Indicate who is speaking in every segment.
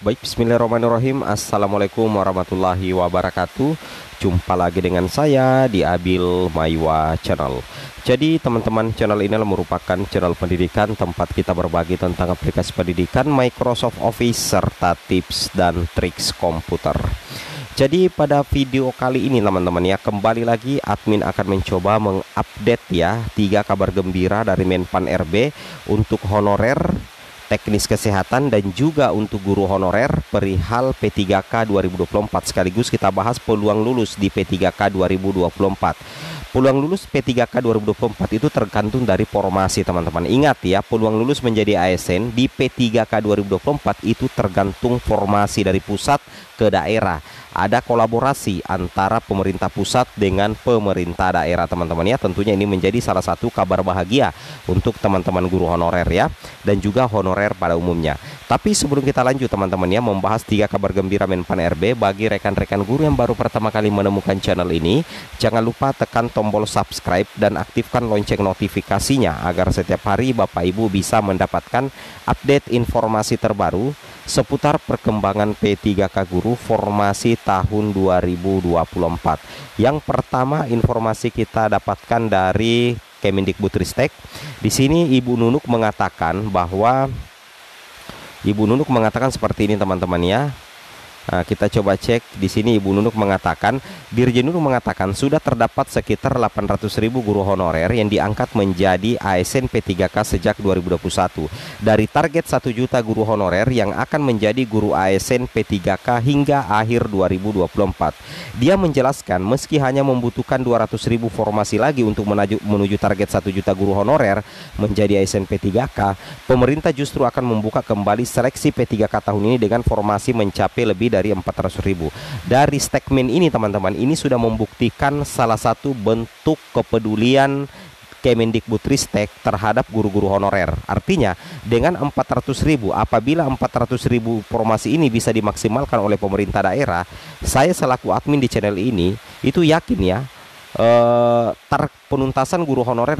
Speaker 1: Baik, bismillahirrahmanirrahim. Assalamualaikum warahmatullahi wabarakatuh. Jumpa lagi dengan saya di Abil Maiwa Channel. Jadi teman-teman, channel ini merupakan channel pendidikan tempat kita berbagi tentang aplikasi pendidikan, Microsoft Office, serta tips dan triks komputer. Jadi pada video kali ini teman-teman ya, kembali lagi admin akan mencoba mengupdate ya 3 kabar gembira dari Menpan RB untuk honorer teknis kesehatan dan juga untuk guru honorer perihal P3K 2024. Sekaligus kita bahas peluang lulus di P3K 2024. Peluang lulus P3K 2024 itu tergantung dari formasi teman-teman. Ingat ya, peluang lulus menjadi ASN di P3K 2024 itu tergantung formasi dari pusat ke daerah. Ada kolaborasi antara pemerintah pusat dengan pemerintah daerah teman-teman ya. Tentunya ini menjadi salah satu kabar bahagia untuk teman-teman guru honorer ya, dan juga honorer pada umumnya. Tapi sebelum kita lanjut teman-teman ya, membahas 3 kabar gembira Menpan RB, bagi rekan-rekan guru yang baru pertama kali menemukan channel ini, jangan lupa tekan tombol subscribe dan aktifkan lonceng notifikasinya agar setiap hari Bapak Ibu bisa mendapatkan update informasi terbaru seputar perkembangan P3K guru formasi tahun 2024. Yang pertama, informasi kita dapatkan dari Kemendikbudristek. Di sini Ibu Nunuk mengatakan seperti ini teman-teman ya. Nah, kita coba cek di sini. Ibu Nunuk mengatakan, Dirjen Nunuk mengatakan sudah terdapat sekitar 800.000 guru honorer yang diangkat menjadi ASN P3K sejak 2021. Dari target 1 juta guru honorer yang akan menjadi guru ASN P3K hingga akhir 2024. Dia menjelaskan meski hanya membutuhkan 200.000 formasi lagi untuk menuju target 1 juta guru honorer menjadi ASN P3K, pemerintah justru akan membuka kembali seleksi P3K tahun ini dengan formasi mencapai lebih dari 400.000. Dari statement ini teman-teman, ini sudah membuktikan salah satu bentuk kepedulian Kemendikbudristek terhadap guru-guru honorer. Artinya dengan 400.000, apabila 400.000 formasi ini bisa dimaksimalkan oleh pemerintah daerah, saya selaku admin di channel ini itu yakin ya, penuntasan guru honorer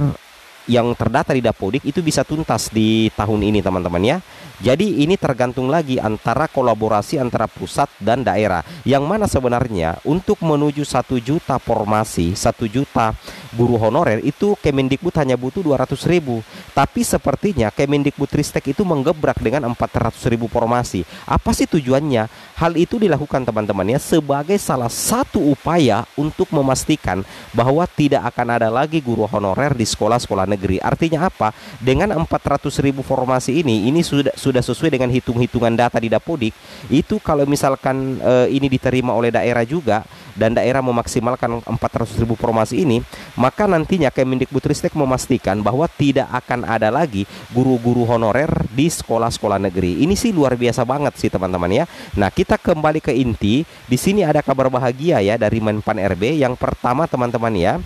Speaker 1: yang terdata di Dapodik itu bisa tuntas di tahun ini teman-teman ya. Jadi ini tergantung lagi antara kolaborasi antara pusat dan daerah, yang mana sebenarnya untuk menuju 1 juta formasi, 1 juta guru honorer itu Kemendikbud hanya butuh 200.000. Tapi sepertinya Kemendikbudristek itu menggebrak dengan 400.000 formasi. Apa sih tujuannya? Hal itu dilakukan teman-teman ya sebagai salah satu upaya untuk memastikan bahwa tidak akan ada lagi guru honorer di sekolah-sekolah negeri. Artinya apa? Dengan 400.000 formasi ini sudah sesuai dengan hitung-hitungan data di Dapodik. Itu kalau misalkan ini diterima oleh daerah juga dan daerah memaksimalkan 400.000 formasi ini, maka nantinya Kemendikbudristek memastikan bahwa tidak akan ada lagi guru-guru honorer di sekolah-sekolah negeri. Ini sih luar biasa banget sih teman-teman ya. Nah, kita kembali ke inti. Di sini ada kabar bahagia ya dari Menpan RB. Yang pertama teman-teman ya,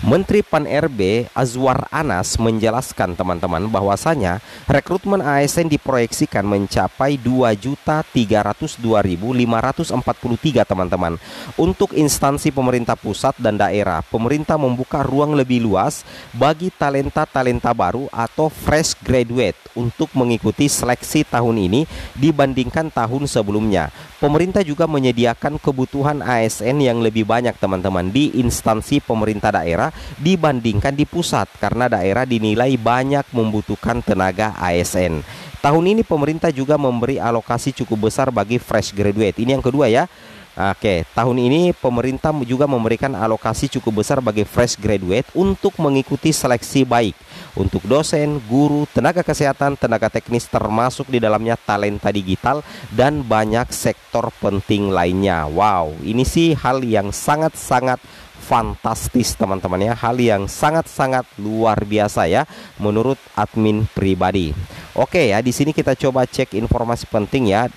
Speaker 1: Menteri Pan RB Azwar Anas menjelaskan teman-teman bahwasanya rekrutmen ASN diproyeksikan mencapai 2.302.543 teman-teman. Untuk instansi pemerintah pusat dan daerah, pemerintah membuka ruang lebih luas bagi talenta-talenta baru atau fresh graduate untuk mengikuti seleksi tahun ini dibandingkan tahun sebelumnya. Pemerintah juga menyediakan kebutuhan ASN yang lebih banyak teman-teman di instansi pemerintah daerah dibandingkan di pusat, karena daerah dinilai banyak membutuhkan tenaga ASN. Tahun ini pemerintah juga memberi alokasi cukup besar bagi fresh graduate. Ini yang kedua ya. Oke, tahun ini pemerintah juga memberikan alokasi cukup besar bagi fresh graduate untuk mengikuti seleksi baik untuk dosen, guru, tenaga kesehatan, tenaga teknis, termasuk di dalamnya talenta digital dan banyak sektor penting lainnya. Wow, ini sih hal yang sangat-sangat fantastis teman-teman ya, hal yang sangat-sangat luar biasa ya menurut admin pribadi. Oke ya, di sini kita coba cek informasi penting ya.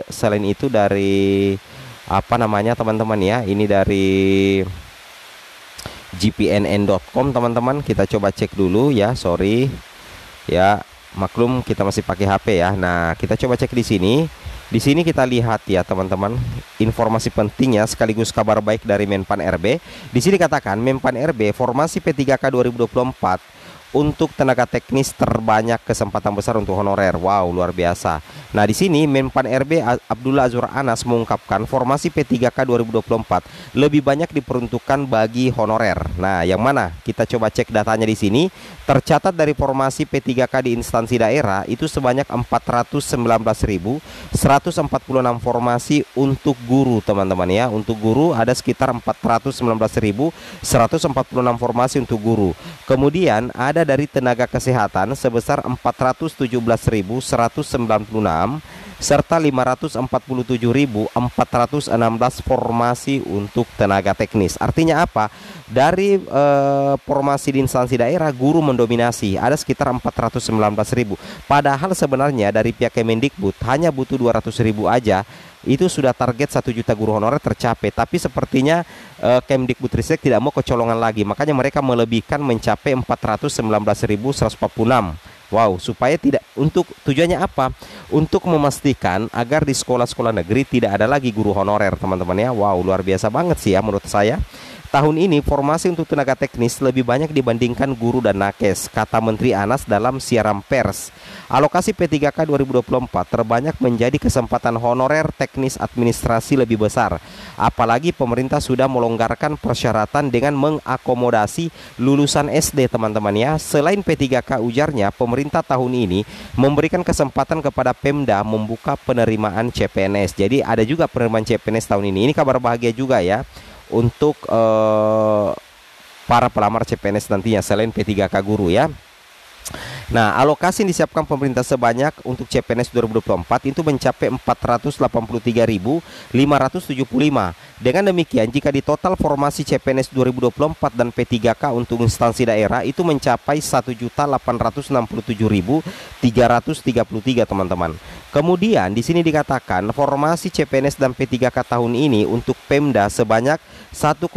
Speaker 1: Selain itu dari teman-teman ya, ini dari gpnn.com teman-teman. Kita coba cek dulu ya, sorry ya, maklum kita masih pakai HP ya. Nah, kita coba cek di sini. Di sini kita lihat ya teman-teman, informasi pentingnya sekaligus kabar baik dari Menpan RB. Di sini katakan Menpan RB formasi P3K 2024 untuk tenaga teknis terbanyak kesempatan besar untuk honorer. Wow, luar biasa. Nah, di sini Menpan RB Abdullah Azwar Anas mengungkapkan formasi P3K 2024 lebih banyak diperuntukkan bagi honorer. Nah, yang mana? Kita coba cek datanya di sini. Tercatat dari formasi P3K di instansi daerah itu sebanyak 419.146 formasi untuk guru, teman-teman ya. Untuk guru ada sekitar 419.146 formasi untuk guru. Kemudian ada dari tenaga kesehatan sebesar 417.196 serta 547.416 formasi untuk tenaga teknis. Artinya apa? Dari formasi di instansi daerah guru mendominasi, ada sekitar 419.000. Padahal sebenarnya dari pihak Kemendikbud hanya butuh 200.000 aja. Itu sudah target 1 juta guru honorer tercapai. Tapi sepertinya Kemdikbudristek tidak mau kecolongan lagi. Makanya mereka melebihkan mencapai 419.146. Wow, supaya tidak, untuk tujuannya apa? Untuk memastikan agar di sekolah-sekolah negeri tidak ada lagi guru honorer, teman-teman ya. Wow, luar biasa banget sih ya menurut saya. Tahun ini formasi untuk tenaga teknis lebih banyak dibandingkan guru dan nakes, kata Menteri Anas dalam siaran pers. Alokasi P3K 2024 terbanyak menjadi kesempatan honorer teknis administrasi lebih besar. Apalagi pemerintah sudah melonggarkan persyaratan dengan mengakomodasi lulusan SD, teman-teman ya. Selain P3K, ujarnya, pemerintah tahun ini memberikan kesempatan kepada Pemda membuka penerimaan CPNS. Jadi ada juga penerimaan CPNS tahun ini. Ini kabar bahagia juga ya untuk para pelamar CPNS nantinya selain P3K guru ya. Nah, alokasi yang disiapkan pemerintah sebanyak untuk CPNS 2024 itu mencapai 483.575. Dengan demikian, jika di total formasi CPNS 2024 dan P3K untuk instansi daerah itu mencapai 1.867.333, teman-teman. Kemudian di sini dikatakan formasi CPNS dan P3K tahun ini untuk Pemda sebanyak 1,8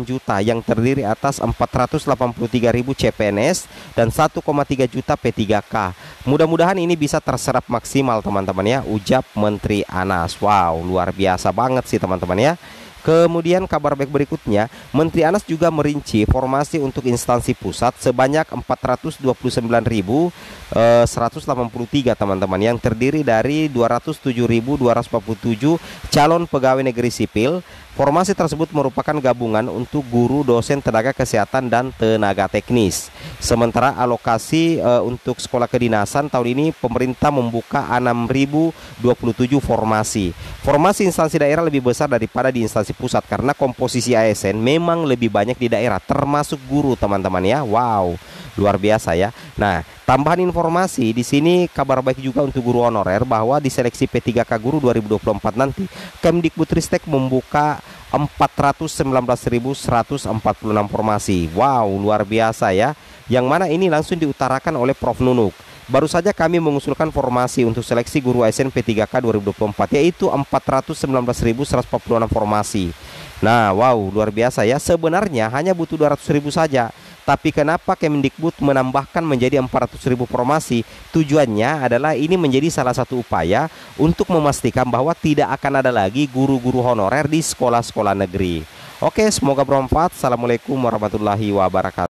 Speaker 1: juta yang terdiri atas 483.000 CPNS dan 1,3 juta P3K. Mudah-mudahan ini bisa terserap maksimal, teman-teman ya, ujar Menteri Anas. Wow, luar biasa banget sih, teman-teman ya. Kemudian kabar baik berikutnya, Menteri Anas juga merinci formasi untuk instansi pusat sebanyak 429.183, teman-teman, yang terdiri dari 207.247 calon pegawai negeri sipil. Formasi tersebut merupakan gabungan untuk guru, dosen, tenaga kesehatan, dan tenaga teknis. Sementara alokasi untuk sekolah kedinasan tahun ini pemerintah membuka 6.027 formasi. Formasi instansi daerah lebih besar daripada di instansi pusat karena komposisi ASN memang lebih banyak di daerah, termasuk guru, teman-teman ya. Wow, luar biasa ya. Nah, tambahan informasi di sini kabar baik juga untuk guru honorer bahwa di seleksi P3K guru 2024 nanti Kemdikbudristek membuka 419.146 formasi. Wow, luar biasa ya. Yang mana ini langsung diutarakan oleh Prof Nunuk. Baru saja kami mengusulkan formasi untuk seleksi guru ASN P3K 2024 yaitu 419.146 formasi. Nah, wow, luar biasa ya. Sebenarnya hanya butuh 200.000 saja. Tapi kenapa Kemendikbud menambahkan menjadi 400.000 formasi? Tujuannya adalah ini menjadi salah satu upaya untuk memastikan bahwa tidak akan ada lagi guru-guru honorer di sekolah-sekolah negeri. Oke, semoga bermanfaat. Assalamualaikum warahmatullahi wabarakatuh.